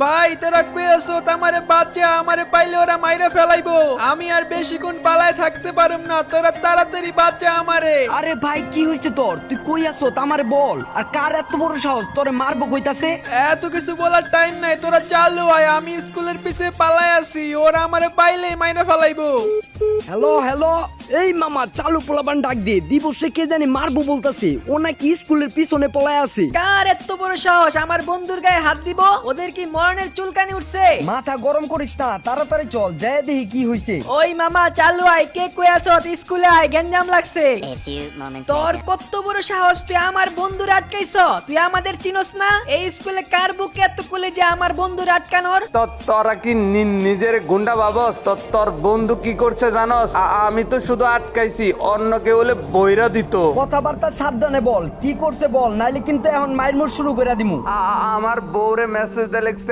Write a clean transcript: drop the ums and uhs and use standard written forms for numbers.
ভাই তোরা কই আছো? আমারে বাচ্চা আমারে পাইলে ওরা মাইরা ফেলাইবো। আমি আর বেশিক্ষণ পালায় থাকতে পারুম না, তোরা তাড়াতাড়ি বাচ্চা আমারে। আরে ভাই কি হইছে তোর? তুই কই আছো আমারে বল। আর কার এত বড় সাহস তোরে মারবো কইতাছে? এত কিছু বলার টাইম নাই, তোরা চালু আয়। আমি স্কুলের পিছে পালায় আছি, ওরা আমারে পাইলেই মাইরা ফেলাইবো। হ্যালো হ্যালো, এই মামা চালু পোলাপান ডাক দে। দিবসে কে জানি মারবো বলতাছে, ও নাকি স্কুলের পিছনে পলায় আছে। কার এত বড় সাহস আমার বন্ধুর গায়ে হাত দিব? ওদের কি মরণের চুলকানি উঠছে? মাথা গরম করিস না, তাড়াতাড়ি চল যায় দেখি কি হইছে। ওই মামা চালু আয়, কে কই আছো? স্কুলে আয়, গেঞ্জাম লাগছে। A few moments তোর later. কত বড় সাহস, তুই আমার বন্ধুর আটকাইছ? তুই আমাদের চিনস না? এই স্কুলে কার বুকে এত কুলে যে আমার বন্ধুর আটকানোর? তোরা কি নিজের গুন্ডা ভাবস? তোর বন্ধু কি করছে জানস? আমি তো শুধু আটকাইছি, অন্য কেউ হলে বইরা দিত। কথাবার্তা সাবধানে বল, কি করছে বল, নাইলে কিন্তু এখন মাইরমুর শুরু করে দিমু। আমার বউরে মেসেজ দিয়ে লিখছে